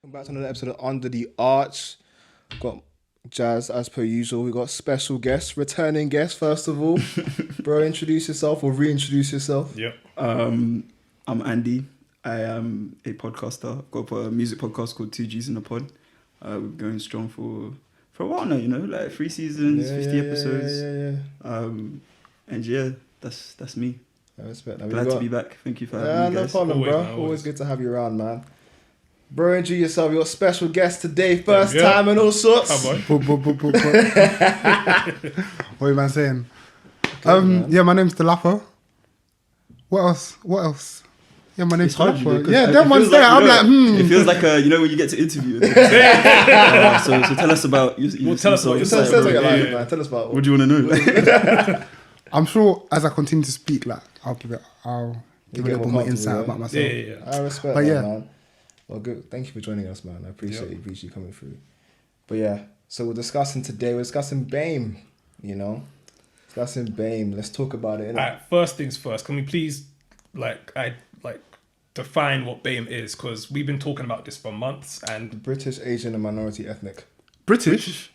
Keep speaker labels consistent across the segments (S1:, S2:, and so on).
S1: Back to another episode of Under the Arch. Got Jas as per usual. We got special guests, returning guests. First of all, bro, introduce yourself or reintroduce yourself.
S2: Yep.
S3: I'm Andy. I am a podcaster. I've got a music podcast called 2Gs in a Pod. We're going strong for a while now. Like 3 seasons, 50 episodes. And yeah, that's me.
S1: I respect that.
S3: Glad to be back. Thank you for having me, guys.
S1: No problem,
S2: Always,
S1: bro.
S2: man,
S1: Always good to have you around, man. Bro, introduce yourself. You're a special guest today, first
S2: Yeah.
S1: time and all sorts.
S2: Come on.
S4: What are you man saying? Yeah, my name's Dolapo. What else? Yeah, my name's
S3: It's hard,
S4: Dolapo.
S3: because
S4: Yeah,
S3: it
S4: that one's
S3: feels
S4: there.
S3: like,
S4: I'm
S3: It feels like when you get to interview. So tell us about you.
S2: Tell us about yourself.
S1: Tell us about your
S2: Yeah,
S1: life,
S2: yeah.
S1: man. Tell us about
S3: What do you want to know?
S4: I'm sure as I continue to speak, like I'll give a
S1: get
S4: little
S1: more
S4: bit more
S1: comfortable,
S4: insight
S1: yeah?
S4: about myself.
S2: Yeah.
S1: I respect
S4: But
S1: that,
S4: yeah.
S1: man. Well, good. Thank you for joining us, man. I appreciate
S2: Yeah.
S1: you coming through. But yeah, so we're discussing BAME, Discussing BAME. Let's talk about it. Innit?
S2: Alright, first things first. Can we please, define what BAME is? Because we've been talking about this for months. And
S1: British, Asian, and minority ethnic.
S4: British.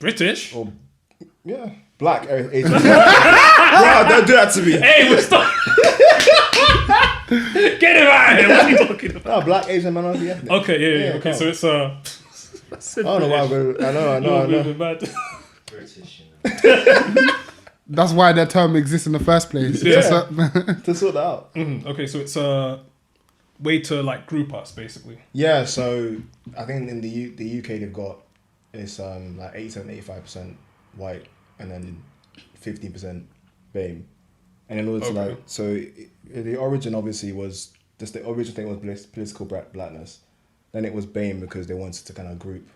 S1: Or, yeah, black, Asian. Bro, don't do that to me.
S2: hey, we're stop. Get him out of here. What are you talking about?
S1: No, black, Asian, minority ethnic.
S2: Okay, yeah. Okay,
S1: come
S2: so
S1: on.
S2: it's
S1: I don't know why, but I know.
S2: Bad.
S4: That's why that term exists in the first place.
S2: Yeah.
S1: To sort that out.
S2: Okay, so it's a way to group us basically.
S1: Yeah, so I think in the UK they've got it's 87-85% white and then 15% BAME. And in order to the origin obviously was just the original thing was political blackness. Then it was BAME because they wanted to kind of group.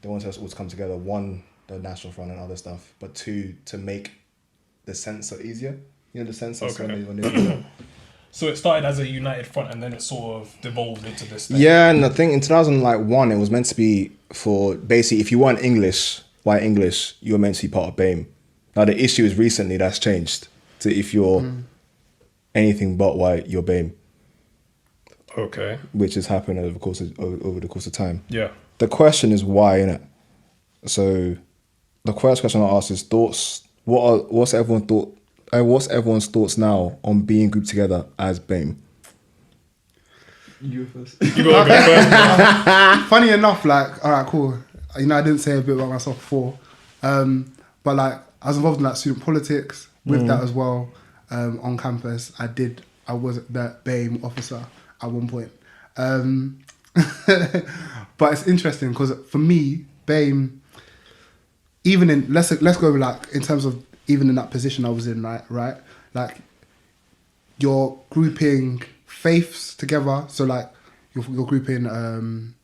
S1: They wanted us all to come together. One, the National Front and other stuff, but two, to make the censor easier. You know the census when they
S2: So it started as a united front and then it sort of devolved into this thing.
S1: Yeah, and I think in 2001 it was meant to be for basically if you weren't white English, you were meant to be part of BAME. Now the issue is recently that's changed to if you're anything but white, you're BAME,
S2: Okay.
S1: which has happened over the course of time.
S2: Yeah.
S1: The question is why, innit? So the first question I ask is thoughts. What's everyone's thoughts now on being grouped together as BAME?
S3: You first.
S2: You gotta go first.
S4: Funny enough, alright, cool. I didn't say a bit about myself before, but I was involved in student politics with that as well. On campus, I was the BAME officer at one point. But it's interesting because for me, BAME, even in let's go in terms of even in that position I was in, right? You're grouping faiths together, so you're grouping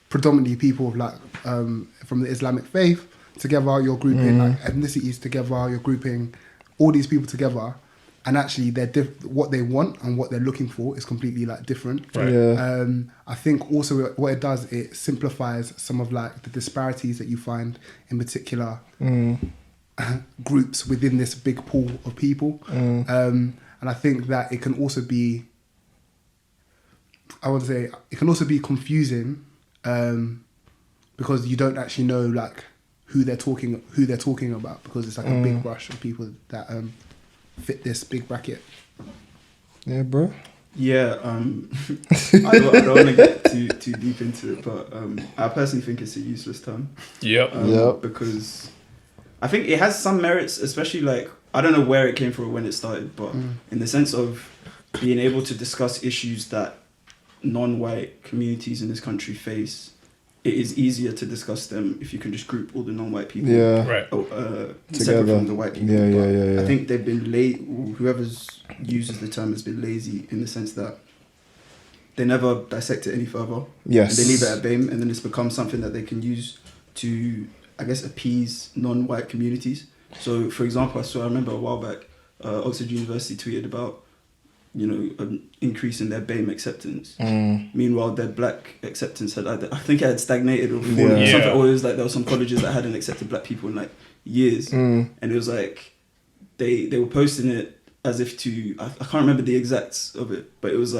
S4: predominantly people from the Islamic faith together. You're grouping ethnicities together. You're grouping all these people together, and actually what they want and what they're looking for is completely different.
S2: Right.
S1: Yeah.
S4: I think also what it does, it simplifies some of the disparities that you find in particular groups within this big pool of people. And I think that it can also be, it can also be confusing because you don't actually know who they're talking about, because it's a big brush of people that fit this big bracket.
S1: Yeah, bro.
S3: Yeah, I don't want to get too deep into it, but I personally think it's a useless term.
S2: Yep.
S3: Because I think it has some merits, especially I don't know where it came from or when it started, but in the sense of being able to discuss issues that non-white communities in this country face, it is easier to discuss them if you can just group all the non-white people.
S1: Yeah.
S2: Right.
S3: Separate from the white people.
S1: Yeah.
S3: I think they've been whoever's uses the term has been lazy in the sense that they never dissect it any further.
S1: Yes.
S3: And they leave it at BAME, and then it's become something that they can use to, I guess, appease non-white communities. So, for example, I remember a while back, Oxford University tweeted about, an increase in their BAME acceptance. Meanwhile, their black acceptance I think it had stagnated or fallen or something. Or it was there were some colleges that hadn't accepted black people in years, and it was they were posting it as if to I can't remember the exacts of it, but it was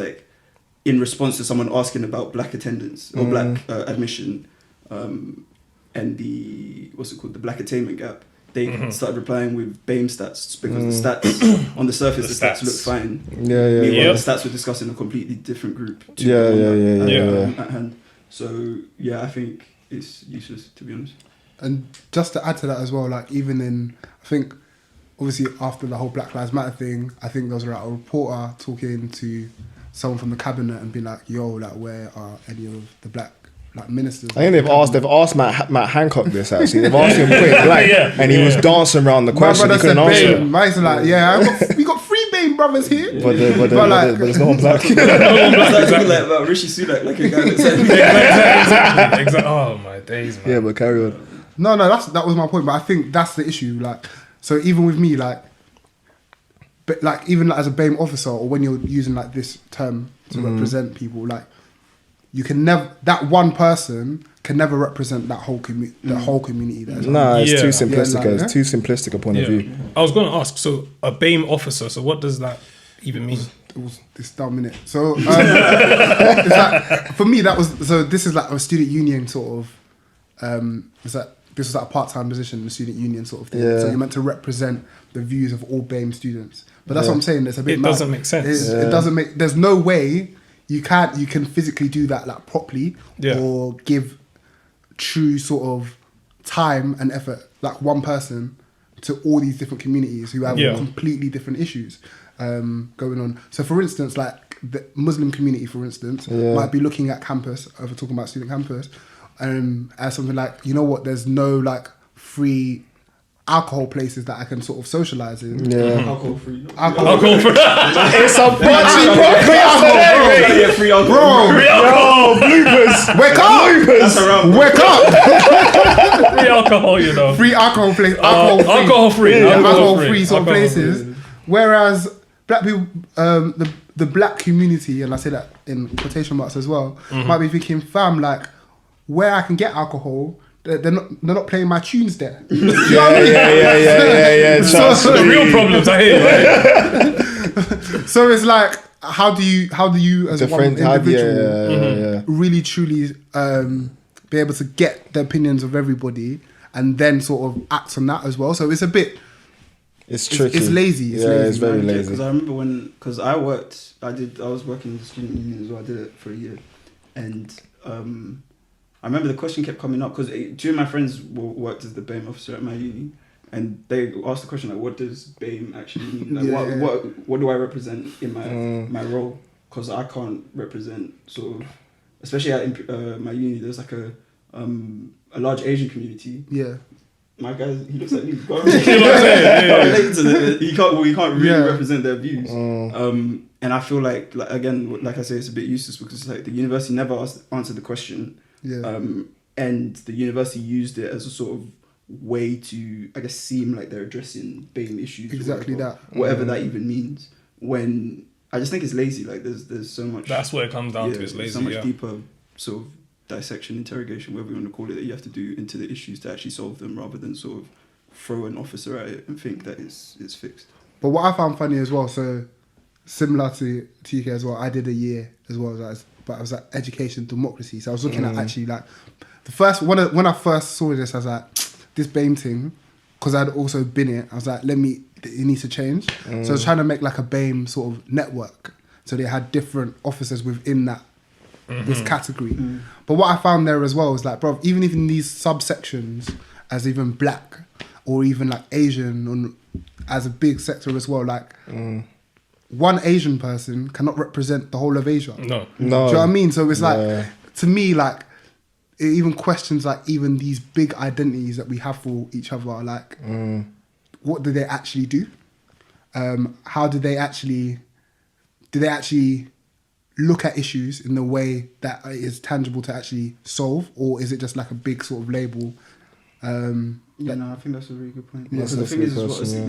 S3: in response to someone asking about black attendance or black admission, and the the black attainment gap, they started replying with BAME stats because the stats on the surface, the stats look fine. Meanwhile, the stats were discussing a completely different group. At hand. So I think it's useless, to be honest.
S4: And just to add to that as well, like even in, I think, obviously after the whole Black Lives Matter thing, I think there was like a reporter talking to someone from the cabinet and being like, "Yo, like where are any of the black like ministers?"
S1: I think they've asked Matt Hancock this actually. They've asked him point blank, and he was dancing around the question. He couldn't answer.
S4: Man's like, we got 3 BAME brothers here,
S1: but there's no one black.
S3: Like Rishi Sunak, like a guy that said,
S2: exactly. Oh my days, man.
S1: Yeah, but carry on.
S4: No, that was my point. But I think that's the issue. Like, so even with me, like, but like even like, as a BAME officer, or when you're using like this term to represent people, like you can never, that one person can never represent that whole community.
S1: Nah, it's too simplistic. It's too simplistic a point of view.
S2: I was going to ask. So a BAME officer. So what does that even mean?
S4: It was this dumb minute. So it's like, for me, that was, so this is like a student union sort of. This was like a part-time position in the student union sort of thing. So you're meant to represent the views of all BAME students. But that's what I'm saying. It's a bit.
S2: It doesn't make sense.
S4: It doesn't make. There's no way you can physically do that like properly or give true sort of time and effort, like one person, to all these different communities who have completely different issues going on. So for instance, like the Muslim community, for instance, might be looking at campus, over talking about student campus, as something like, you know what, there's no like free alcohol places that I can sort of socialise in.
S3: alcohol free.
S2: Alcohol free.
S1: It's a butchy podcast.
S3: Free alcohol.
S4: Bro,
S1: yo, bloopers.
S4: Wake up! Wake up!
S2: Free alcohol, you know.
S4: Free alcohol place.
S2: Alcohol free.
S4: Alcohol free sort of places. Whereas black people, the black community, and I say that in quotation marks as well, might be thinking, fam, like, where I can get alcohol, they're not playing my tunes there.
S1: Yeah.
S2: So the real problems I hear, right?
S4: So it's like, how do you as one individual really truly be able to get the opinions of everybody and then sort of act on that as well? So it's a bit.
S1: It's tricky.
S4: It's lazy.
S1: It's very lazy.
S3: Because I remember because I was working in the student union as well. I did it for a year, and I remember the question kept coming up because two of my friends worked as the BAME officer at my uni, and they asked the question like, "What does BAME actually mean? Like, what do I represent in my role? Because I can't represent sort of, especially at my uni. There's like a large Asian community.
S4: Yeah.
S3: My guy, he looks like me. He can't really represent their views. And I feel like again, like I say, it's a bit useless because like the university never answered the question. And the university used it as a sort of way to, I guess, seem like they're addressing BAME issues.
S4: Exactly
S3: whatever that even means. When I just think it's lazy. Like there's so much.
S2: That's what it comes down to. It's lazy.
S3: So much deeper sort of dissection, interrogation, whatever you want to call it, that you have to do into the issues to actually solve them, rather than sort of throw an officer at it and think that it's fixed.
S4: But what I found funny as well, so similar to TK as well, I did a year as well, but I was at education democracy. So I was looking at actually like the first when I first saw this, I was like, this BAME thing, because I'd also been it. I was like, it needs to change. So I was trying to make like a BAME sort of network. So they had different officers within that this category. But what I found there as well was like, bro, even in these subsections, as even black or even like Asian, or as a big sector as well, like one Asian person cannot represent the whole of Asia.
S2: No.
S4: Do you know what I mean? So it's like, to me, like, it even questions like even these big identities that we have for each other. Like, what do they actually do? How do they actually look at issues in the way that is tangible to actually solve, or is it just like a big sort of label?
S3: I think that's a really good point. So the thing is,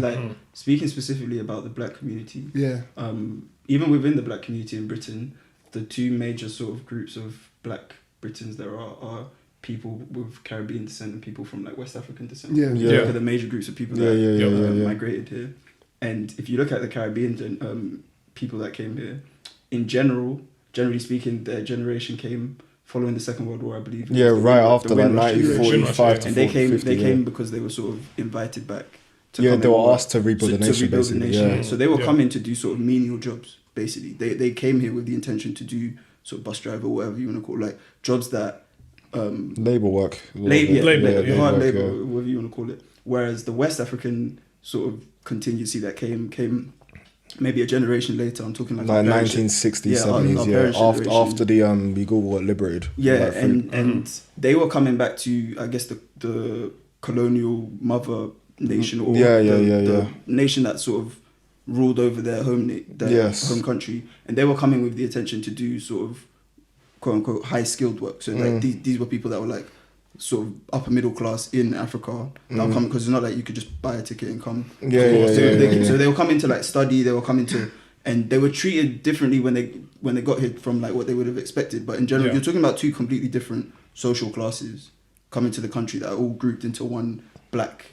S3: like speaking specifically about the black community. Even within the black community in Britain, the two major sort of groups of black Britons there are people with Caribbean descent and people from like West African descent. Look at the major groups of people that migrated here. And if you look at the Caribbean people that came here, in general, generally speaking, their generation came following the Second World War, I believe.
S1: Yeah, right after like
S3: Windrush
S1: 1945 to
S3: and they came
S1: 50,
S3: they
S1: yeah.
S3: came because they were sort of invited back to
S1: Yeah,
S3: come
S1: they
S3: and
S1: were
S3: work,
S1: asked to rebuild the
S3: to
S1: nation,
S3: rebuild the
S1: basically,
S3: nation.
S1: yeah.
S3: So they were
S2: Yeah.
S3: coming to do sort of menial jobs, basically. They came here with the intention to do sort of bus driver, whatever you want to call it, like jobs that
S1: Labour work.
S2: Labour,
S3: hard
S1: work,
S3: labour,
S1: yeah.
S3: whatever you want to call it. Whereas the West African sort of contingency that came maybe a generation later. I'm talking like
S1: Like
S3: our parents'
S1: 1960s,
S3: yeah, our
S1: 70s, yeah.
S3: parents'
S1: After
S3: generation.
S1: the Google got liberated.
S3: Yeah,
S1: Like,
S3: and they were coming back to, I guess, the colonial mother nation, or the nation that sort of ruled over their their home country, and they were coming with the intention to do sort of quote unquote high skilled work. So like these were people that were like sort of upper middle class in Africa that were coming, because it's not like you could just buy a ticket and come. So they were coming to like study. They were coming to, and they were treated differently when they got here from like what they would have expected. But in general, you're talking about two completely different social classes coming to the country that are all grouped into one black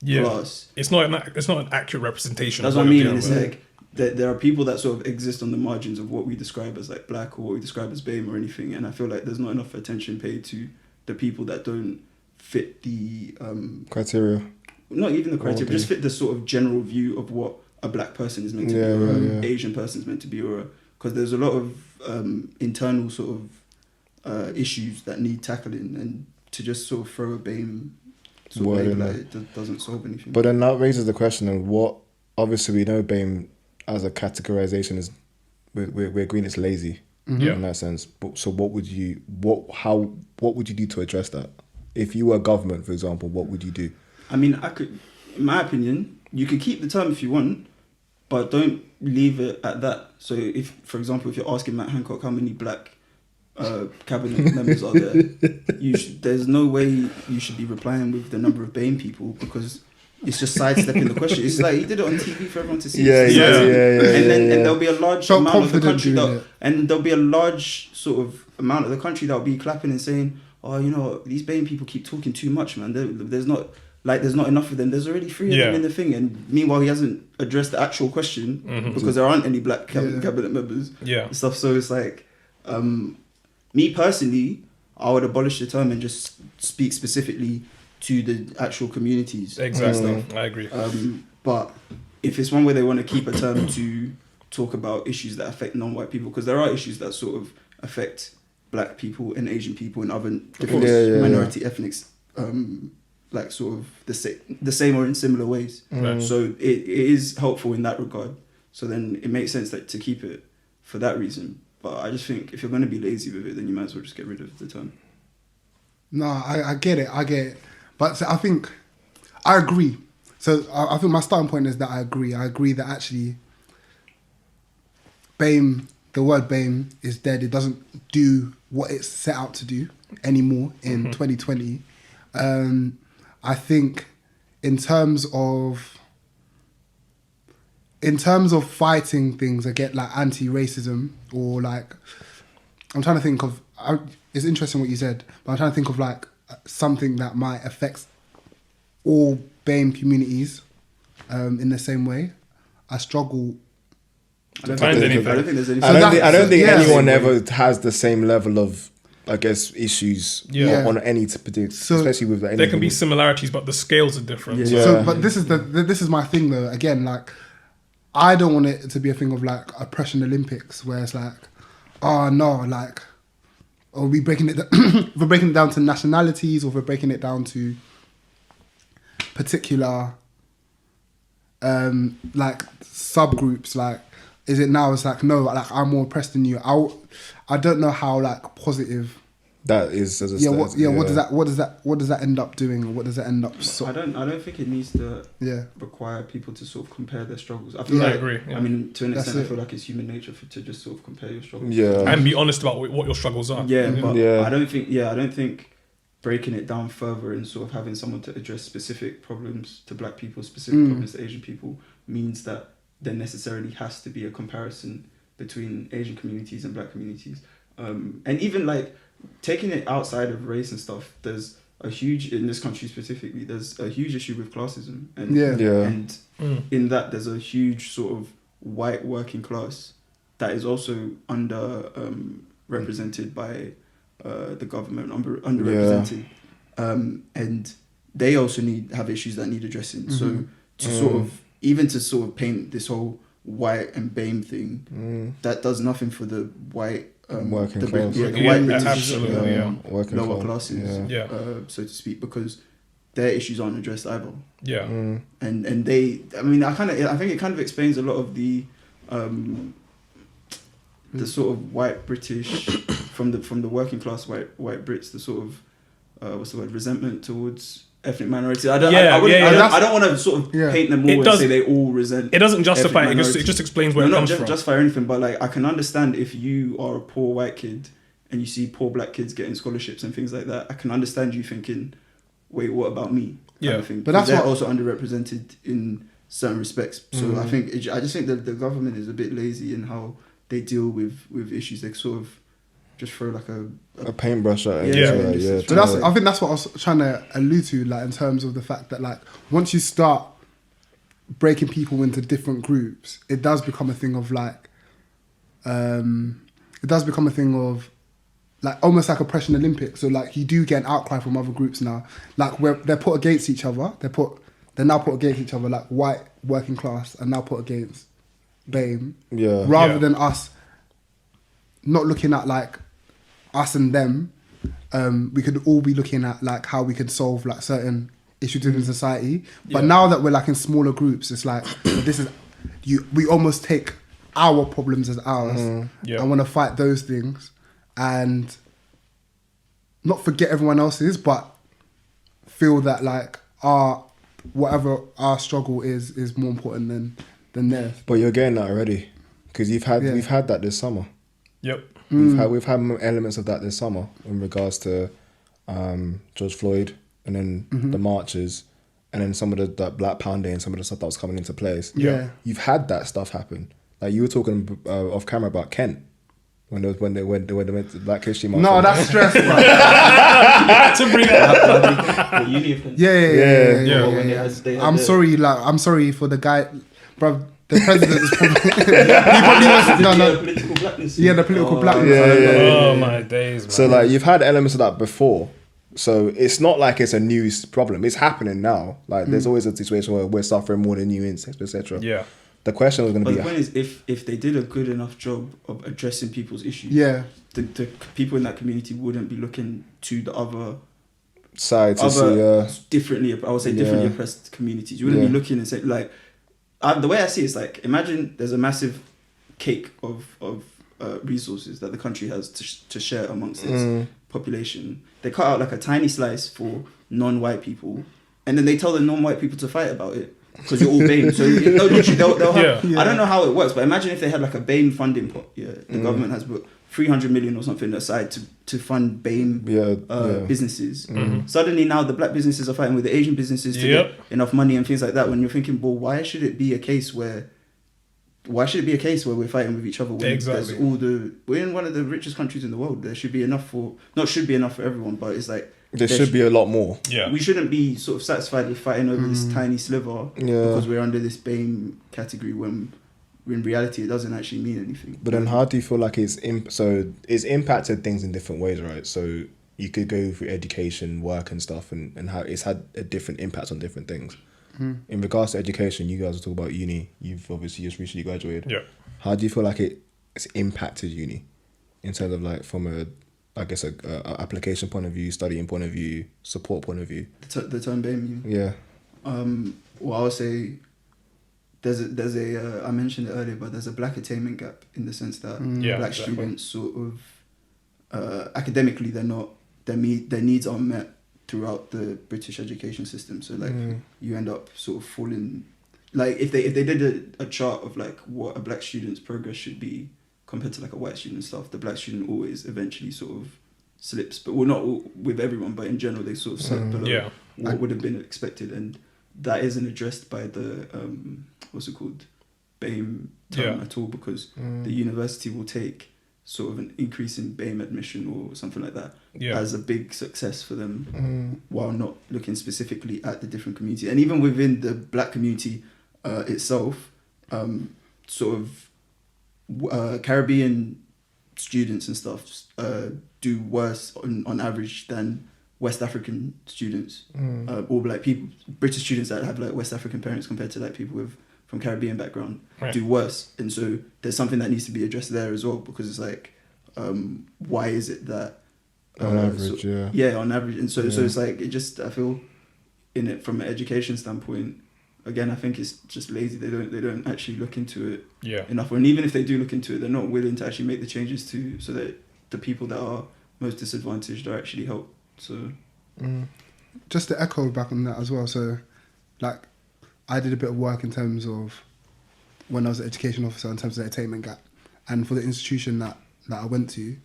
S3: class.
S2: It's not an accurate representation.
S3: That's
S2: of
S3: what I mean. And
S2: with.
S3: it's like there are people that sort of exist on the margins of what we describe as like black, or what we describe as BAME or anything. And I feel like there's not enough attention paid to the people that don't fit the
S1: criteria.
S3: Not even the criteria, but just fit the sort of general view of what a black person is meant to be, or an Asian person is meant to be, or because there's a lot of internal sort of issues that need tackling, and to just sort of throw a BAME sort of label at it doesn't solve anything.
S1: But then that raises the question of what. Obviously, we know BAME as a categorization is we're agreeing it's lazy in that sense. But so what would you do to address that? If you were government, for example, what would you do?
S3: I mean, in my opinion, you can keep the term if you want, but don't leave it at that. So if, for example, if you're asking Matt Hancock how many black cabinet members are there, there's no way you should be replying with the number of BAME people, because it's just sidestepping the question. It's like he did it on TV for everyone to see.
S1: And
S3: then there'll be a large
S4: So
S3: amount of the country
S4: confident
S3: and there'll be a large sort of amount of the country that'll be clapping and saying, "Oh, you know, these BAME people keep talking too much, man. There's not enough of them. There's already 3 of them in the thing." And meanwhile, he hasn't addressed the actual question because there aren't any black cabinet members. And stuff. So it's like, me personally, I would abolish the term and just speak specifically to the actual communities.
S2: Exactly, I agree.
S3: But if it's one where they want to keep a term to talk about issues that affect non-white people, because there are issues that sort of affect black people and Asian people and other different minority ethnics, like sort of the same or in similar ways. So it is helpful in that regard. So then it makes sense that to keep it for that reason. But I just think if you're going to be lazy with it, then you might as well just get rid of the term.
S4: No, I get it. But I think I agree. So I think my starting point is that I agree. I agree that actually BAME, the word BAME is dead. It doesn't do what it's set out to do anymore in 2020. I think in terms of fighting things against like anti-racism, or like, I'm trying to think of, it's interesting what you said, but I'm trying to think of like something that might affect all BAME communities in the same way. I struggle.
S3: I don't think there's anything.
S1: I don't think anyone ever has the same level of, I guess, issues on any particular, especially with the.
S2: There can be similarities, but the scales are different.
S4: So, but this is my thing though. Again, like, I don't want it to be a thing of like oppression Olympics, where it's like, oh no, like, or we're breaking it down to nationalities, or we're breaking it down to particular like subgroups. Like, is it now? It's like, no, like I'm more oppressed than you. I don't know how like positive
S1: that is as a
S4: what does that end up doing, or what does that end up
S3: I don't think it needs to require people to sort of compare their struggles. I feel
S2: I agree.
S3: I mean, to an extent, I feel like it's human nature to just sort of compare your struggles.
S2: And be honest about what your struggles are.
S3: I don't think breaking it down further and sort of having someone to address specific problems to black people, specific problems to Asian people, means that there necessarily has to be a comparison between Asian communities and black communities. And even like taking it outside of race and stuff, there's a huge, in this country specifically, there's a huge issue with classism. And in that there's a huge sort of white working class that is also represented by the government, underrepresented, and they also have issues that need addressing. So to sort of paint this whole white and BAME thing, that does nothing for the white
S1: working
S3: the
S1: class.
S3: white British
S2: absolutely,
S1: working
S3: lower
S1: class.
S3: classes, so to speak, because their issues aren't addressed either.
S2: Yeah.
S3: And they, I mean, I think it kind of explains a lot of the sort of white British from the working class white Brits, the sort of what's the word, resentment towards ethnic minorities. I don't want to sort of paint them all and say they all resent.
S2: It doesn't justify it. It just explains where it comes from.
S3: Not justify anything, but like I can understand if you are a poor white kid and you see poor black kids getting scholarships and things like that. I can understand you thinking, wait, what about me? Kind of thing. But they're also underrepresented in certain respects. So I just think that the government is a bit lazy in how they deal with issues. They sort of just throw like
S1: a paintbrush at it.
S4: Yeah. But I think that's what I was trying to allude to, like in terms of the fact that like once you start breaking people into different groups, it does become a thing of like, like almost like oppression Olympics. So like you do get an outcry from other groups now, like where they're put against each other. They're now put against each other, like white working class are now put against BAME.
S1: Yeah.
S4: Rather than us not looking at like us and them, we could all be looking at like how we could solve like certain issues in society. But now that we're like in smaller groups, it's like we almost take our problems as ours and want to fight those things and not forget everyone else's, but feel that like whatever our struggle is more important than theirs.
S1: But you're getting that already, because we've had that this summer.
S2: Yep.
S1: We've had elements of that this summer in regards to George Floyd, and then the marches, and then some of the Black Pound Day and some of the stuff that was coming into place.
S4: Yeah.
S1: You've had that stuff happen. Like you were talking off camera about Kent. When they went to Black History Month.
S4: No, that's stress, bro.
S2: To bring it up.
S4: Yeah. I'm sorry for the guy, bro. The president is probably he probably was political blackness. Yeah, the political blackness.
S2: Oh my days, man. So
S1: like you've had elements of that before. So it's not like it's a new problem. It's happening now. Like there's always a situation where we're suffering more than new insects, etc.
S2: Yeah.
S1: The question was going to be...
S3: the point is, if they did a good enough job of addressing people's issues, the people in that community wouldn't be looking to the other
S1: side to see...
S3: differently oppressed communities. You wouldn't be looking and saying, like... the way I see it is like, imagine there's a massive cake of resources that the country has to share amongst its population. They cut out like a tiny slice for non-white people, and then they tell the non-white people to fight about it. Because you're all BAME, so they'll have, I don't know how it works, but imagine if they had like a BAME funding pot. The government has put 300 million or something aside to fund BAME businesses. Suddenly now the black businesses are fighting with the Asian businesses to get enough money and things like that. When you're thinking, well, why should it be a case where we're fighting with each other? When we're in one of the richest countries in the world. There should be enough for everyone, but it's like
S1: there should be a lot more.
S2: Yeah,
S3: we shouldn't be sort of satisfied with fighting over this tiny sliver because we're under this BAME category when in reality it doesn't actually mean anything.
S1: But then how do you feel like it's impacted things in different ways, right? So you could go through education, work and stuff, and how it's had a different impact on different things. In regards to education, you guys talk about uni. You've obviously just recently graduated.
S2: Yeah.
S1: How do you feel like it's impacted uni in terms of like from a application point of view, studying point of view, support point of view?
S3: The term BAME.
S1: Yeah.
S3: Well, I would say there's a I mentioned it earlier, but there's a black attainment gap in the sense that black students sort of academically their needs aren't met throughout the British education system. So like you end up sort of falling, like if they did a chart of like what a black student's progress should be compared to like a white student and stuff, the black student always eventually sort of slips, but well, not with everyone, but in general they sort of slip below what would have been expected, and that isn't addressed by the BAME term at all, because the university will take sort of an increase in BAME admission or something like that as a big success for them, while not looking specifically at the different communities. And even within the black community itself, sort of Caribbean students and stuff do worse on average than West African students, or like people, British students that have like West African parents compared to like people from Caribbean background do worse. And so there's something that needs to be addressed there as well, because it's like, why is it that
S1: on average,
S3: on average, and so it's like it just, I feel in it from an education standpoint. Again, I think it's just lazy. They don't actually look into it enough. And even if they do look into it, they're not willing to actually make the changes so that the people that are most disadvantaged are actually helped. So,
S4: just to echo back on that as well. So, like, I did a bit of work in terms of when I was an education officer in terms of the attainment gap, and for the institution that I went to.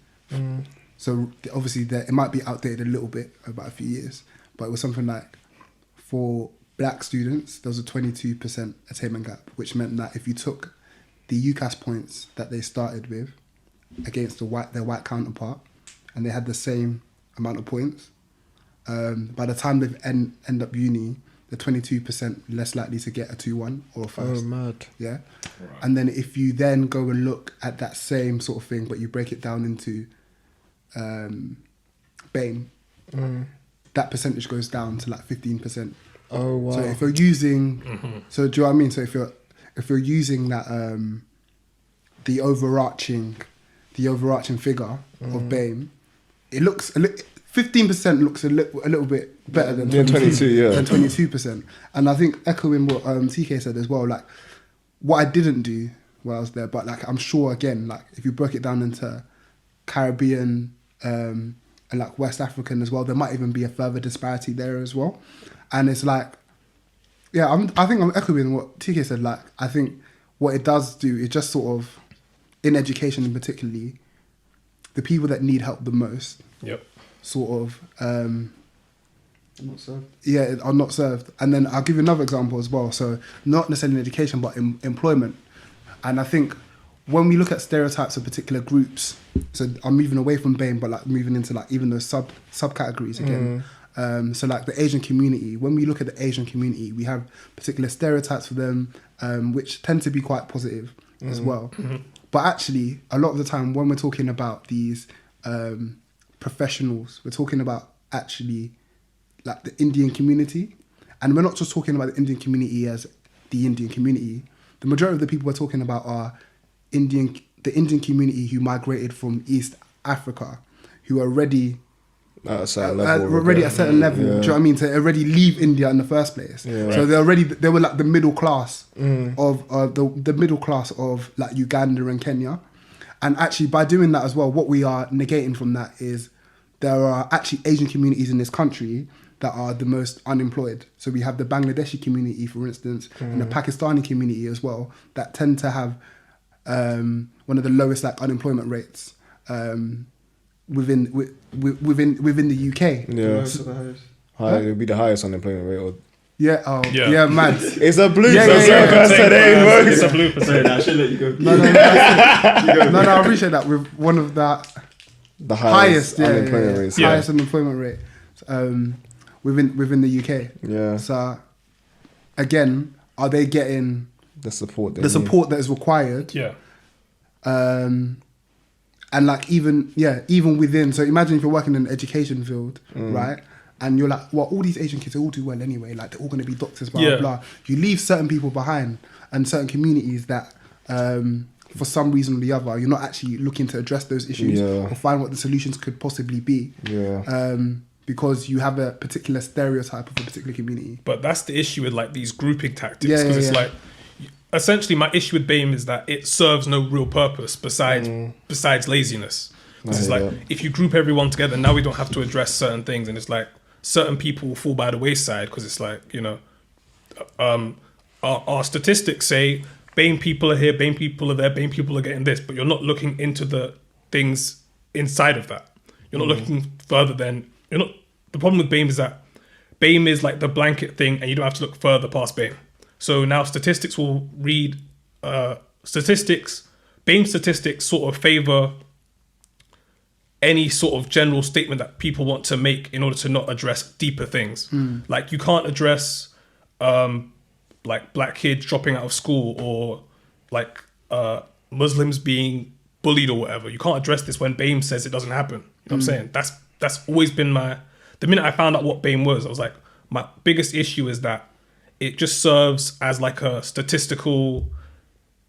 S4: So obviously, it might be outdated a little bit, about a few years, but it was something like for Black students, there was a 22% attainment gap, which meant that if you took the UCAS points that they started with against their white counterpart, and they had the same amount of points, by the time they end up uni, they're 22% less likely to get a 2-1 or a first.
S1: Oh, mad.
S4: Yeah.
S2: Right.
S4: And then if you then go and look at that same sort of thing, but you break it down into BAME, that percentage goes down to like 15%.
S1: Oh, wow.
S4: So if you're using, so do you know what I mean? So if you're using that the overarching figure of BAME, it looks 15% looks a little bit better than
S1: 22,
S4: than 22%. And I think echoing what TK said as well, like what I didn't do while I was there, but like I'm sure again, like if you broke it down into Caribbean and like West African as well, there might even be a further disparity there as well. And it's like, yeah, I think I'm echoing what TK said. Like, I think what it does do is just sort of, in education in particularly, the people that need help the most, sort of,
S3: not served.
S4: Yeah, are not served. And then I'll give you another example as well. So not necessarily in education, but in employment. And I think when we look at stereotypes of particular groups, so I'm moving away from BAME, but like moving into like even those subcategories again. So like the Asian community, when we look at the Asian community, we have particular stereotypes for them, which tend to be quite positive as well. But actually, a lot of the time when we're talking about these professionals, we're talking about actually like the Indian community. And we're not just talking about the Indian community as the Indian community. The majority of the people we're talking about are the Indian community who migrated from East Africa, who are already
S1: at a certain level.
S4: Already at a certain level. Do you know what I mean? To already leave India in the first place.
S1: Yeah.
S4: So they were like the middle class of the middle class of like Uganda and Kenya. And actually by doing that as well, what we are negating from that is there are actually Asian communities in this country that are the most unemployed. So we have the Bangladeshi community, for instance, and the Pakistani community as well, that tend to have one of the lowest like unemployment rates within the UK.
S1: Yeah, it would be the highest unemployment rate. Or...
S4: Yeah, mad.
S1: It's a blue
S2: percent. It's a blue percent.
S3: I should let you go.
S4: No, I appreciate that. With one of
S1: the highest unemployment
S4: rates. Highest unemployment rate within the UK.
S1: Yeah.
S4: So again, are they getting
S1: the support
S4: that is required?
S2: Yeah.
S4: And like even within, so imagine if you're working in the education field, right? And you're like, well, all these Asian kids, they all do well anyway. Like they're all going to be doctors, blah, blah, blah. You leave certain people behind and certain communities that, for some reason or the other, you're not actually looking to address those issues or find what the solutions could possibly be.
S1: Yeah.
S4: Because you have a particular stereotype of a particular community.
S2: But that's the issue with like these grouping tactics. Because it's like, essentially my issue with BAME is that it serves no real purpose besides laziness. Because it's like, if you group everyone together, now we don't have to address certain things. And it's like, certain people will fall by the wayside because it's like, you know, our statistics say BAME people are here, BAME people are there, BAME people are getting this, but you're not looking into the things inside of that. You're not looking further than, the problem with BAME is that BAME is like the blanket thing and you don't have to look further past BAME. So now statistics will read, BAME statistics sort of favour any sort of general statement that people want to make in order to not address deeper things. Like you can't address like black kids dropping out of school or like Muslims being bullied or whatever. You can't address this when BAME says it doesn't happen. You know what I'm saying? That's always been the minute I found out what BAME was, I was like, my biggest issue is that it just serves as like a statistical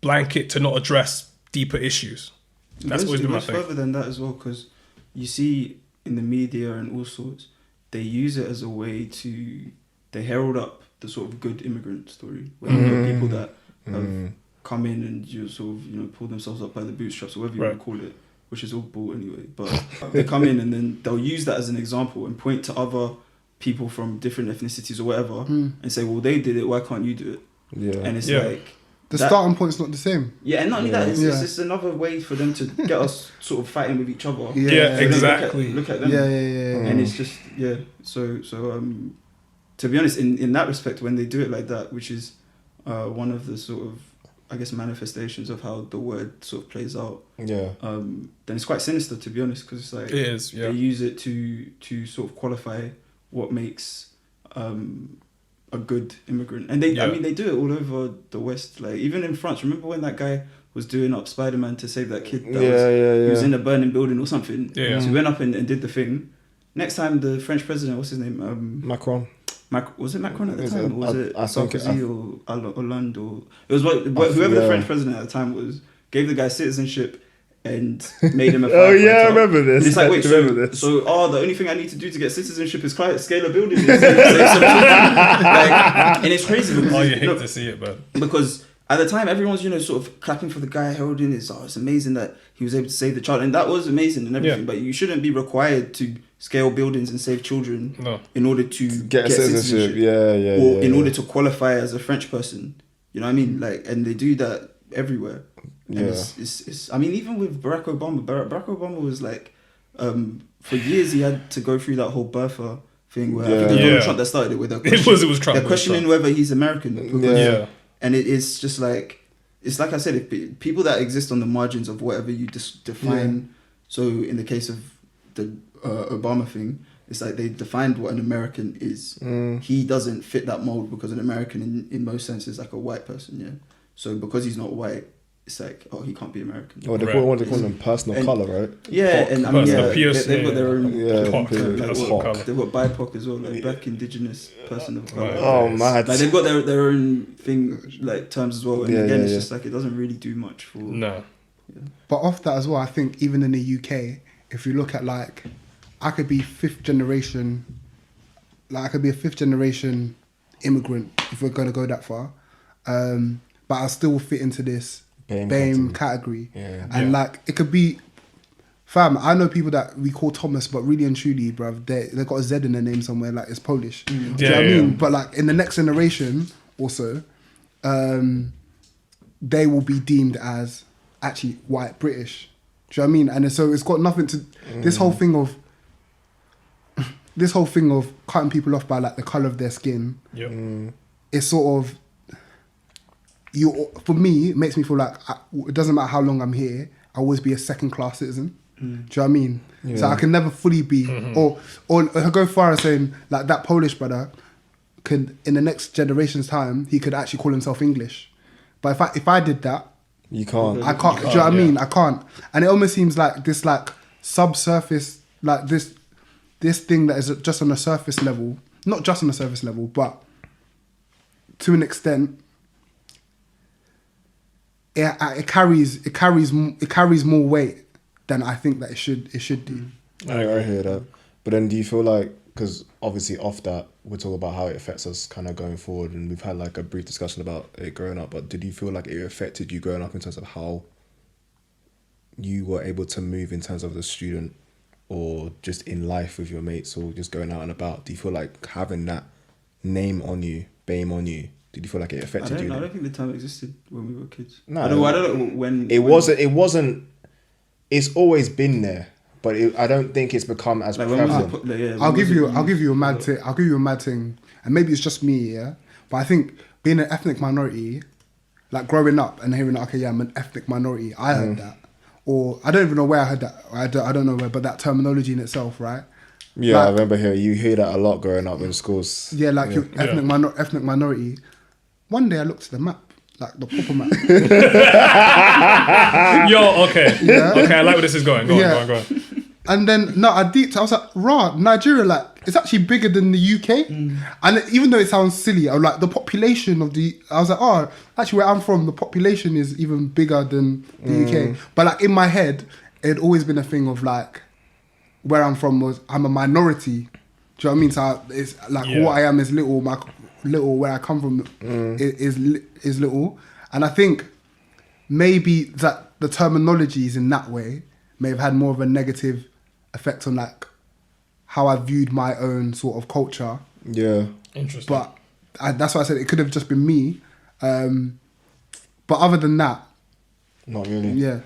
S2: blanket to not address deeper issues. That's always been my thing.
S3: Further than that as well, because you see in the media and all sorts, they use it as a way to, they herald up the sort of good immigrant story, where you know, people that have come in and you sort of, you know, pull themselves up by the bootstraps, or whatever you want to call it, which is all bull anyway. But they come in and then they'll use that as an example and point to other people from different ethnicities or whatever and say, well, they did it, why can't you do it? Yeah. And it's like,
S4: the starting point's not the same.
S3: Yeah, and not only that, it's just another way for them to get us sort of fighting with each other.
S2: Yeah, exactly.
S3: Look at them.
S4: Yeah.
S3: And it's just, So to be honest, in that respect, when they do it like that, which is one of the sort of, I guess, manifestations of how the word sort of plays out. Yeah. Then it's quite sinister, to be honest, because it's like,
S2: it is,
S3: they use it to sort of qualify what makes a good immigrant. And they, I mean, they do it all over the West. Like, even in France, remember when that guy was doing up Spider-Man to save that kid that he was in a burning building or something? So he went up and did the thing. Next time, the French president, what's his name?
S1: Macron.
S3: Was it Macron at the time? Or was it Sarkozy or Hollande? Or it was whoever the French president at the time was, gave the guy citizenship and made him a firefighter.
S1: I remember this.
S3: And it's like, wait, so the only thing I need to do to get citizenship is scale a building. Like, and it's crazy because
S2: you hate to see it, man.
S3: Because at the time, everyone's, you know, sort of clapping for the guy heralding it. It's amazing that he was able to save the child, and that was amazing and everything. But you shouldn't be required to scale buildings and save children in order to get citizenship. Or in order to qualify as a French person. You know what I mean? Like, and they do that everywhere. And it's I mean, even with Barack Obama was like, for years he had to go through that whole birther thing where I think it was Donald Trump that started it with that question.
S2: It was Trump.
S3: They're questioning whether he's American. And it's just like, it's like I said, if people that exist on the margins of whatever you define. So in the case of the Obama thing, it's like they defined what an American is. He doesn't fit that mold because an American in most senses is like a white person, So because he's not white, it's like, oh, he can't be American.
S1: Oh, they call them personal colour, right?
S3: Yeah,
S1: POC.
S3: and I mean, they've got their own.
S2: They've
S3: got BIPOC as well, like Black Indigenous Person of Colour.
S1: Oh man,
S3: like they've got their own thing, like terms as well. And again, it's just like it doesn't really do much for.
S2: No.
S4: But off that as well, I think even in the UK, if you look at like, I could be fifth generation. Like I could be a fifth generation immigrant if we're going to go that far, but I still fit into this BAME category. And like it could be, fam, I know people that we call Thomas, but really and truly, bruv, they got a Z in their name somewhere, like it's Polish. Do you know what I mean? But like in the next generation also, they will be deemed as actually white British. Do you know what I mean? And so it's got nothing to this whole thing of cutting people off by like the colour of their skin. It's sort of, for me, it makes me feel like it doesn't matter how long I'm here, I'll always be a second class citizen. Do you know what I mean? So I can never fully be, or I go far as saying like that Polish brother could, in the next generation's time, he could actually call himself English. But if I did that,
S1: you can't.
S4: I can't. Do you know what I mean? I can't. And it almost seems like this like subsurface, like this thing that is just on a surface level, not just on a surface level, but to an extent, it carries more weight than I think that it should do.
S1: I hear that. But then do you feel like, because obviously off that, we're talking about how it affects us kind of going forward, and we've had like a brief discussion about it growing up, but did you feel like it affected you growing up in terms of how you were able to move in terms of the student or just in life with your mates or just going out and about? Do you feel like having that name on you, BAME on you, did you feel like it affected you?
S3: I don't think the term existed when we were kids.
S1: No.
S3: I don't know when...
S1: It wasn't... It's always been there, but I don't think it's become as
S3: like
S1: prevalent.
S4: I'll give you a mad thing, and maybe it's just me, but I think being an ethnic minority, like growing up and hearing, okay, I'm an ethnic minority, I heard that, or I don't even know where I heard that. I don't know where, but that terminology in itself, right?
S1: Yeah, like, I remember you hear that a lot growing up in schools.
S4: Yeah, like ethnic minority. One day I looked at the map. like the proper man.
S2: Yo, okay.
S4: Yeah.
S2: Okay, I like where this is going. Go on.
S4: And then I deeped. I was like, "Rah, Nigeria, like it's actually bigger than the UK." And even though it sounds silly, I was like the population of I was like, "Oh, actually, where I'm from, the population is even bigger than the UK." But like in my head, it had always been a thing of like where I'm from was I'm a minority. Do you know what I mean? So it's like what I am is little. My little where I come from is little, and I think maybe that the terminologies in that way may have had more of a negative effect on like how I viewed my own sort of culture.
S1: Yeah.
S2: Interesting.
S4: But that's why I said it could have just been me. But other than that,
S1: Not really.
S4: yeah.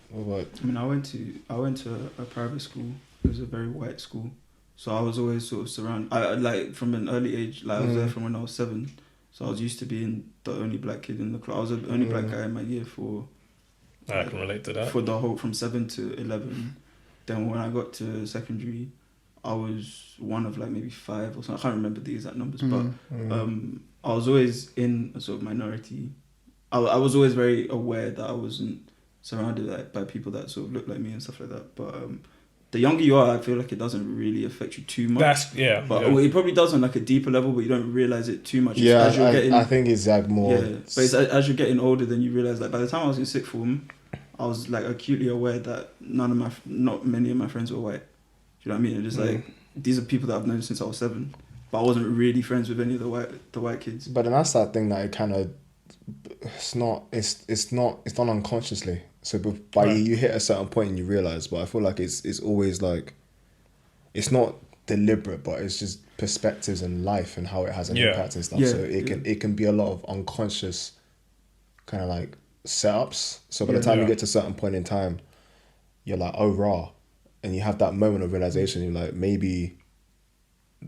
S1: What?
S3: I mean, I went to a private school. It was a very white school, so I was always sort of surrounded. I like from an early age. Like I was there from when I was 7, so I was used to being the only black kid in the class. I was the only black guy in my year for.
S2: I can relate to that.
S3: For the whole from 7 to 11. Then when I got to secondary, I was one of like maybe 5 or something. I can't remember the exact numbers, but I was always in a sort of minority. I was always very aware that I wasn't surrounded by people that sort of looked like me and stuff like that. But the younger you are, I feel like it doesn't really affect you too much. But it probably does on like a deeper level, but you don't realize it too much.
S1: Yeah,
S3: as you're getting,
S1: I think it's like more.
S3: Yeah, but it's, as you're getting older, then you realize like by the time I was in sixth form, I was like acutely aware that not many of my friends were white. Do you know what I mean? And just like these are people that I've known since I was 7, but I wasn't really friends with any of the white kids.
S1: But then that's that thing that it kind of, it's not unconsciously. So by you hit a certain point and you realize. But I feel like it's always like, it's not deliberate, but it's just perspectives in life and how it has an impact and stuff.
S3: Yeah,
S1: so it can be a lot of unconscious kind of like setups. So by the time you get to a certain point in time, you're like, oh rah, and you have that moment of realization. You're like, maybe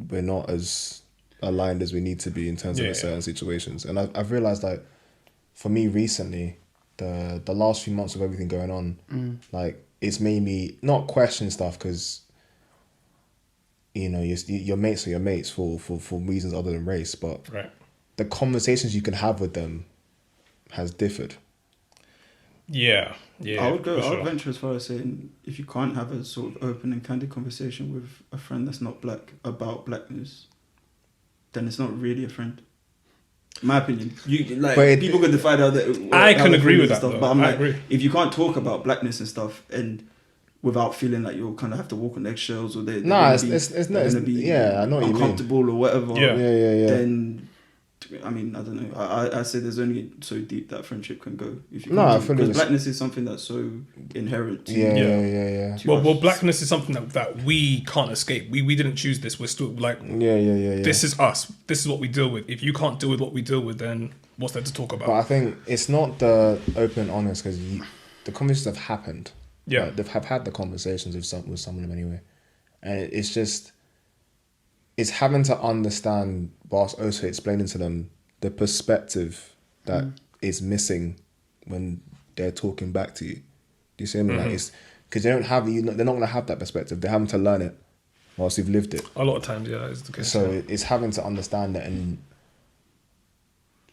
S1: we're not as aligned as we need to be in terms of certain situations. And I've realized like for me recently, the last few months of everything going on, like it's made me not question stuff because you know your mates are your mates for reasons other than race, but the conversations you can have with them has differed.
S2: Yeah.
S3: I would venture as far as saying if you can't have a sort of open and candid conversation with a friend that's not black about blackness, then it's not really a friend. My opinion, people could define how that.
S2: I can agree with that, stuff,
S3: but I'm
S2: I
S3: like,
S2: agree.
S3: if you can't talk about blackness and stuff, and without feeling like you'll kind of have to walk on eggshells, or I know what uncomfortable or whatever.
S1: Yeah.
S3: Then, I mean, I don't know. I say there's only so deep that friendship can go. If you because blackness is something that's so inherent. To
S2: Well, blackness is something that we can't escape. We didn't choose this. We're still like, this is us. This is what we deal with. If you can't deal with what we deal with, then what's there to talk about?
S1: But I think it's not the open, honest, because the conversations have happened.
S2: Yeah,
S1: they've had the conversations with some of them anyway, and it's just. It's having to understand, whilst also explaining to them the perspective that is missing when they're talking back to you. Do you see what I mean? Like it's because they don't have they're not going to have that perspective. They're having to learn it whilst you've lived it.
S2: A lot of times, yeah, is the case.
S1: So it's having to understand it and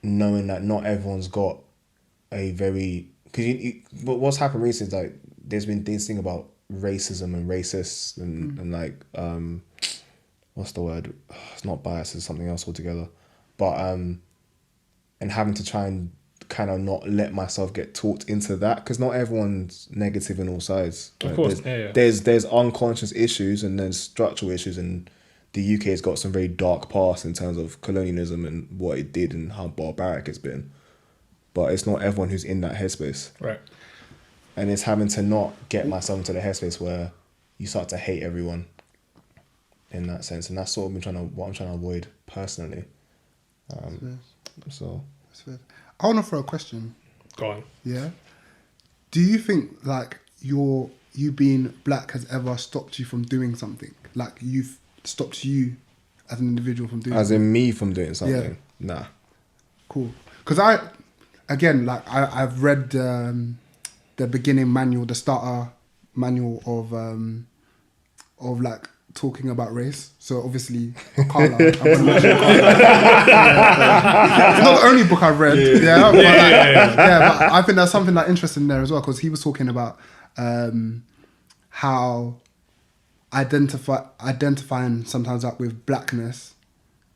S1: knowing that not everyone's got a very but what's happened recently is like there's been this thing about racism and racists and like what's the word? It's not bias, it's something else altogether. But and having to try and kind of not let myself get talked into that because not everyone's negative in all sides.
S2: Of course,
S1: there's unconscious issues and there's structural issues, and the UK has got some very dark past in terms of colonialism and what it did and how barbaric it's been. But it's not everyone who's in that headspace.
S2: Right.
S1: And it's having to not get myself into the headspace where you start to hate everyone. In that sense, and that's sort of what I'm trying to avoid personally. So,
S4: I want to throw a question.
S2: Go on.
S4: Yeah. Do you think like you being black has ever stopped you from doing something? Like you've stopped you as an individual from doing?
S1: As in me from doing something?
S4: Yeah.
S1: Nah.
S4: Cool. Because I've read the beginning manual, the starter manual of like talking about race. So obviously, Carla. It's not the only book I've read. But I think there's something like interesting there as well, because he was talking about how identifying sometimes like with blackness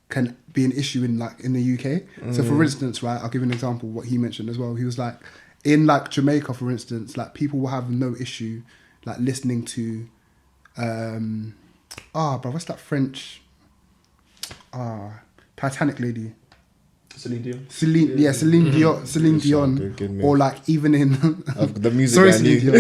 S4: can be an issue in the UK. So for instance, right, I'll give you an example of what he mentioned as well. He was like, in like Jamaica, for instance, like people will have no issue like listening to what's that French Titanic lady?
S3: Celine Dion.
S4: Celine Dion,
S1: good
S4: or like even in
S1: the music.
S4: sorry,
S1: I
S4: Celine
S1: knew.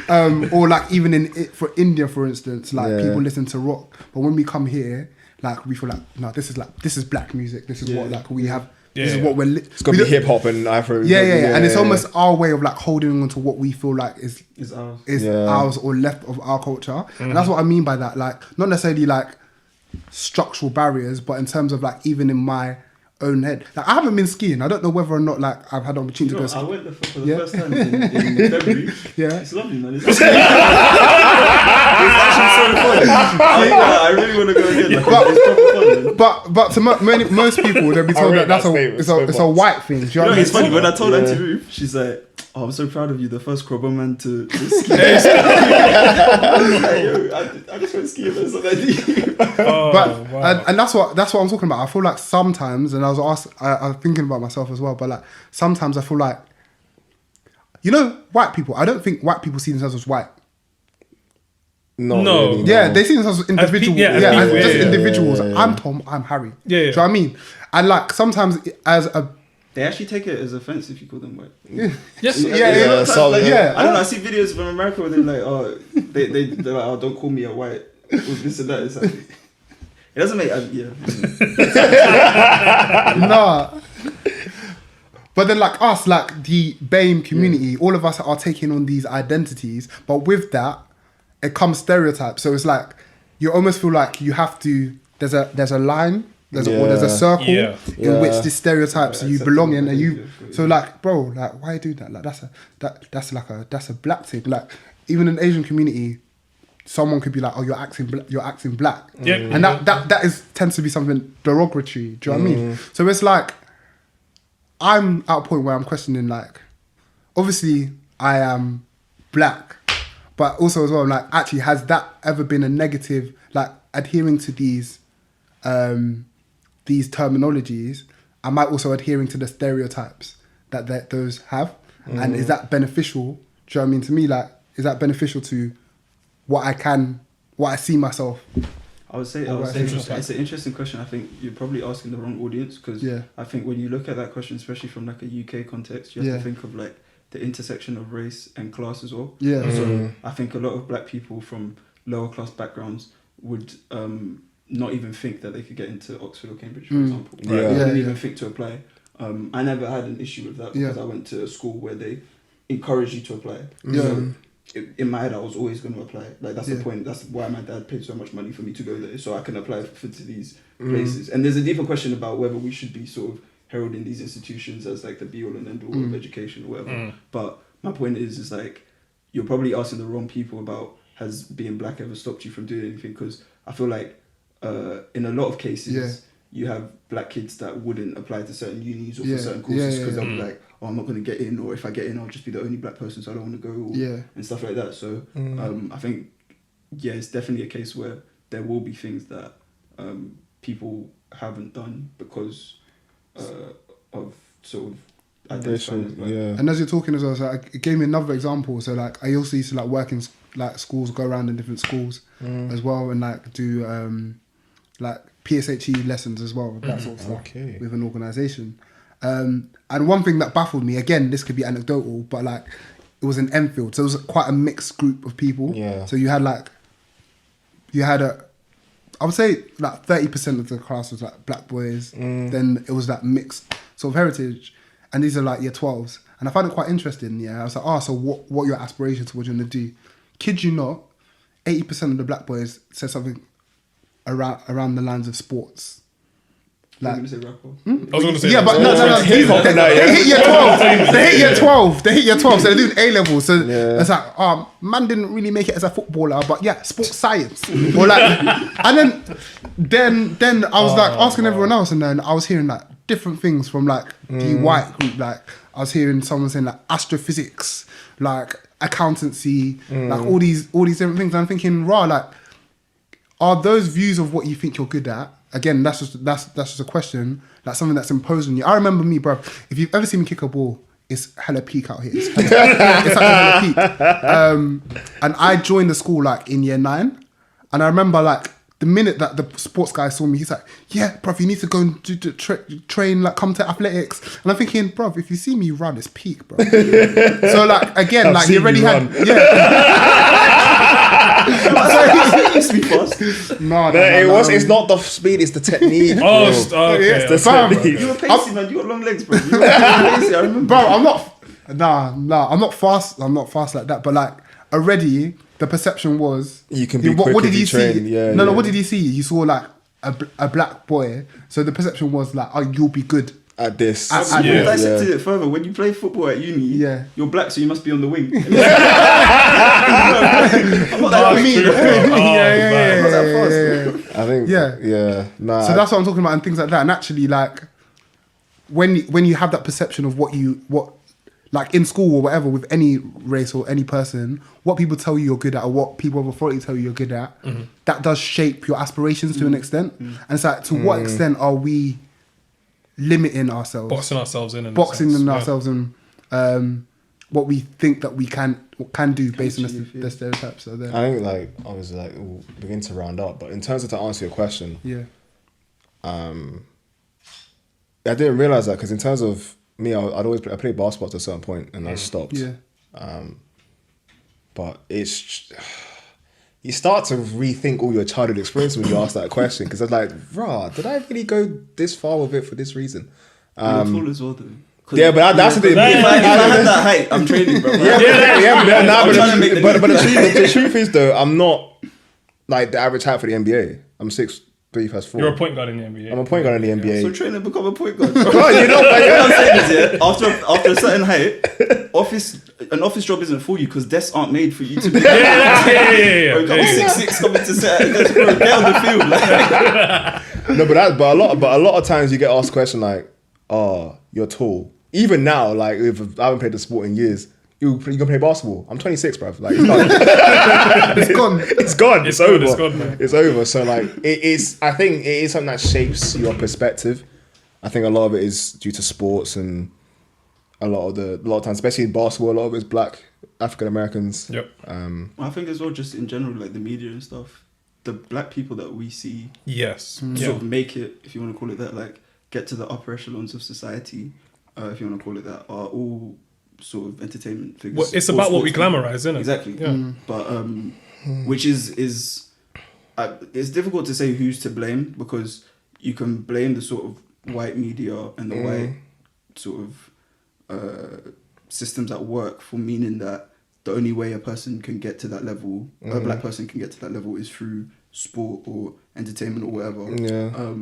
S4: Dion. Or like even for India, for instance, like people listen to rock, but when we come here, like we feel like no, this is black music. This is what like we have. This is what we're.
S1: It's got to be hip hop and Afro.
S4: And it's almost our way of like holding on to what we feel like is ours or left of our culture, and that's what I mean by that. Like not necessarily like structural barriers, but in terms of like even in my own head, like I haven't been skiing. I don't know whether or not like I've had the opportunity to go skiing.
S3: I went for the first time in February.
S4: It's
S3: lovely, man. It's actually so fun. I really want to go again. Like, it's proper fun, man.
S4: But to most people, they'll be told that it's a white thing. Do you know what I mean?
S3: It's funny when I told Auntie Ruth, she's like, "Oh, I'm so proud of you, the first Krobo man to ski." I was like, "Yo, I just went skiing for something."
S4: And that's what I'm talking about. I feel like sometimes, and I was thinking about myself as well, but like sometimes I feel like, you know, white people. I don't think white people see themselves as white.
S1: No. Really,
S4: yeah, they see themselves as individuals. Just individuals.
S2: Yeah.
S4: I'm Tom. I'm Harry.
S2: Yeah.
S4: Do you know what I mean? And like sometimes as a
S3: They actually take it as offense if you call them white.
S2: Yes.
S3: I don't know. I see videos from America where they're like, "Oh, they're like, oh, don't call me a white." With this and that. It's like, it doesn't make
S4: nah. But then like us, like the BAME community, all of us are taking on these identities, but with that, it comes stereotypes. So it's like you almost feel like you have to. There's a line. There's a circle in which these stereotypes you belong in, and you. So like, bro, like why do that? Like that's a black thing. Like even in the Asian community, someone could be like, "Oh, you're acting black," and that tends to be something derogatory. Do you know what I mean? So it's like I'm at a point where I'm questioning, like, obviously I am black, but also as well, I'm like, actually, has that ever been a negative? Like adhering to these terminologies, am I also adhering to the stereotypes that those have? And is that beneficial? Do you know what I mean? To me, like, is that beneficial to what I see myself?
S3: I would say it's an interesting question. I think you're probably asking the wrong audience, because I think when you look at that question, especially from like a UK context, you have to think of like the intersection of race and class as well. So I think a lot of black people from lower class backgrounds would not even think that they could get into Oxford or Cambridge, for example. They wouldn't even think to apply. I never had an issue with that because I went to a school where they encouraged you to apply. So in my head, I was always going to apply. Like that's the point. That's why my dad paid so much money for me to go there, so I can apply to these places. And there's a deeper question about whether we should be sort of heralding these institutions as like the be all and end all of education or whatever. But my point is like you're probably asking the wrong people about has being black ever stopped you from doing anything, because I feel like in a lot of cases you have black kids that wouldn't apply to certain unis or for certain courses because they'll be like, oh, I'm not going to get in, or if I get in I'll just be the only black person so I don't want to go, and stuff like that. So I think it's definitely a case where there will be things that people haven't done because of sort of identifying as black.
S4: And as you're talking as well, so it gave me another example. So like I also used to like work in like schools, go around in different schools as well, and like do like PSHE lessons as well, that sort of stuff with an organisation. And one thing that baffled me, again, this could be anecdotal, but like it was in Enfield, so it was quite a mixed group of people. So you had I would say like 30% of the class was like black boys. Then it was that mixed sort of heritage, and these are like year 12s. And I found it quite interesting. I was like, so what are your aspirations? What do you want to do? Kid you not, 80% of the black boys said something around the lines of sports.
S3: I'm gonna say rapper.
S2: I was going to say
S4: Yeah, but no. They hit year 12. They hit year 12. So they're doing A level. So it's like, man didn't really make it as a footballer, but yeah, sports science. Or like, and then I was like asking everyone else, and then I was hearing like different things from like the white group. Like I was hearing someone saying like astrophysics, like accountancy, like all these different things. And I'm thinking, like, are those views of what you think you're good at? Again, that's just a question, like something that's imposed on you. I remember me, bro. If you've ever seen me kick a ball, it's hella peak out here. It's hella peak. And I joined the school like in year 9, and I remember like the minute that the sports guy saw me, he's like, "Yeah, bro, you need to go and train, like come to athletics." And I'm thinking, bro, if you see me run, it's peak, bro. So like again, like he already had,
S3: used to be fast.
S1: No, it's not the speed, it's the technique.
S2: Okay.
S1: It's the technique.
S3: You were pacey, man. You got long legs, bro. You were pacey, I remember.
S4: Bro, I'm not. Nah, I'm not fast. I'm not fast like that. But like already, the perception was
S1: you can be
S4: what did he
S1: train.
S4: see? No, what did he see? You saw like a black boy. So the perception was like, oh, you'll be good
S1: at this.
S3: I dissected it further. When you play football at uni, you're black, so you must be on the wing. I'm not that
S1: I think nah.
S4: So that's what I'm talking about and things like that. And actually, like when you have that perception of what like in school or whatever with any race or any person, what people tell you you're good at or what people of authority tell you you're good at, that does shape your aspirations to an extent. And it's like, to what extent are we limiting ourselves,
S2: boxing ourselves in
S4: what we think that we can do based on the stereotypes that are there.
S1: I think like obviously like we'll begin to round up, but in terms of to answer your question, I didn't realize that because in terms of me, I played basketball to a certain point and I stopped. But it's you start to rethink all your childhood experience when you ask that question because I was like, did I really go this far with it for this reason?
S3: You're tall as well, though.
S1: Yeah, but that's the thing.
S3: If I had that height, I'm training, bro.
S1: But the truth is though, I'm not like the average height for the NBA. I'm 6'3", 4.
S2: You're a point guard in the NBA.
S1: I'm a point guard in the NBA.
S3: So train and become a point guard. Bro.
S1: You know, like,
S3: what I'm saying is, after a certain height, an office job isn't for you because desks aren't made for you to be.
S2: Yeah.
S3: Bro, 6'6" coming to set. Bro, get on the field. Like.
S1: No, but a lot of times you get asked a question like, "Oh, you're tall." Even now, like if I haven't played the sport in years, you gonna play basketball? I'm 26, bruv. Like it's gone. It's gone. It's over.
S2: It's gone, man.
S1: It's over. So like I think it is something that shapes your perspective. I think a lot of it is due to sports and a lot of times, especially in basketball, a lot of it is black African Americans.
S2: Yep.
S3: I think as well, just in general, like the media and stuff, the black people that we see, sort of make it, if you want to call it that, like get to the upper echelons of society, if you want to call it that, are all sort of entertainment figures.
S2: Well, it's about what we glamorize, isn't it?
S3: Exactly. Yeah. But which is it's difficult to say who's to blame because you can blame the sort of white media and the white sort of systems at work for meaning that the only way a person can get to that level, a black person can get to that level, is through sport or entertainment or whatever. Yeah.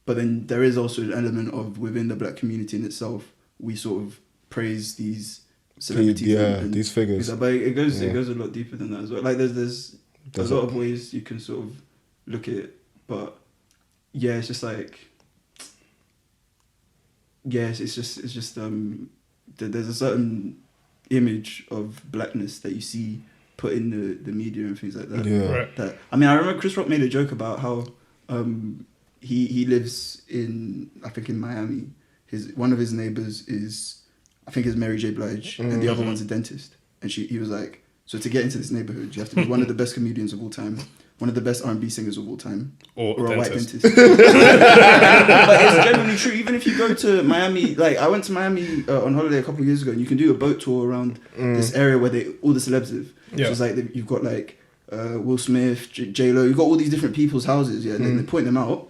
S3: But then there is also an element of within the black community in itself, we sort of praise these celebrities, and
S1: these figures.
S3: But it goes a lot deeper than that as well. Like there's a lot of ways you can sort of look at it, but yeah, it's just like it's just there's a certain image of blackness that you see put in the media and things like that.
S1: Yeah. Right.
S3: That I remember Chris Rock made a joke about how he lives in Miami. One of his neighbors is Mary J. Blige, and the other one's a dentist. And he was like, so to get into this neighborhood, you have to be one of the best comedians of all time, one of the best R&B singers of all time, or a white dentist. But it's genuinely true. Even if you go to Miami, like I went to Miami on holiday a couple of years ago, and you can do a boat tour around this area where all the celebs live. Yeah. So it's like you've got like Will Smith, J-Lo, you've got all these different people's houses, and they point them out.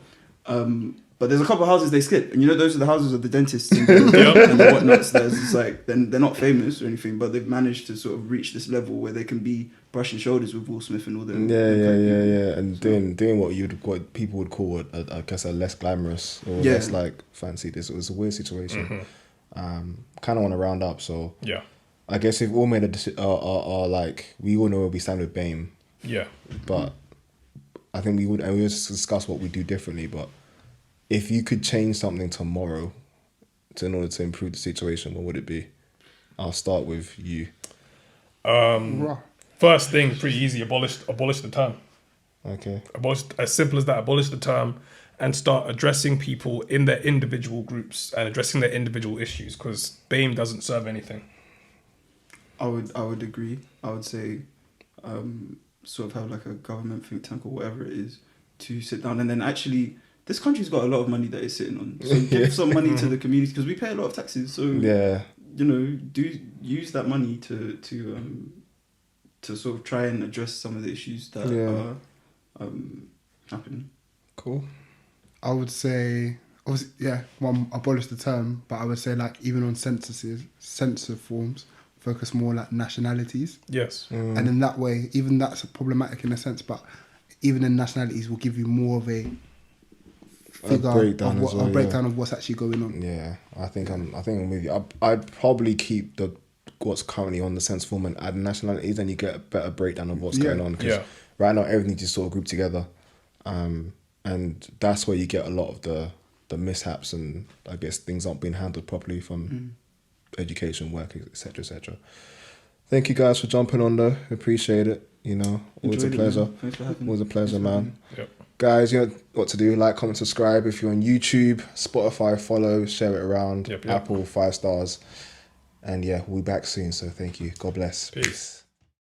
S3: But there's a couple of houses they skip, and those are the houses of the dentists and the whatnots. There's just like then they're not famous or anything, but they've managed to sort of reach this level where they can be brushing shoulders with Will Smith and all them.
S1: Yeah, and doing what people would call I guess a less glamorous or less like fancy. This was a weird situation. Kind of want to round up, so I guess if we all made a decision, like we all know where we stand with BAME. Yeah, but I think we would, and we would discuss what we do differently, but. If you could change something tomorrow in order to improve the situation, what would it be? I'll start with you.
S2: First thing, pretty easy. Abolish the term.
S1: Okay.
S2: As simple as that. Abolish the term and start addressing people in their individual groups and addressing their individual issues, because BAME doesn't serve anything.
S3: I would agree. I would say sort of have like a government think tank or whatever it is to sit down and then actually... This country's got a lot of money that it's sitting on. So give some money to the community because we pay a lot of taxes. So do use that money to sort of try and address some of the issues that are happening.
S1: Cool.
S4: I would say, abolish the term, but I would say like even on censor forms, focus more like nationalities.
S2: Yes.
S4: And in that way, even that's problematic in a sense, but even in nationalities will give you more of a breakdown of what's actually going on.
S1: Yeah, I think I'm with you. I'd probably keep what's currently on the census form and add nationalities, and you get a better breakdown of what's going on. Because right now everything just sort of grouped together, and that's where you get a lot of the mishaps, and I guess things aren't being handled properly from education, work, etc., etc. Thank you guys for jumping on though. Appreciate it. Always a pleasure.
S3: Thanks for having me.
S1: Always a pleasure, man.
S2: Yep.
S1: Guys, you know what to do. Like, comment, subscribe. If you're on YouTube, Spotify, follow, share it around. Apple, 5 stars. And we'll be back soon. So thank you. God bless.
S2: Peace.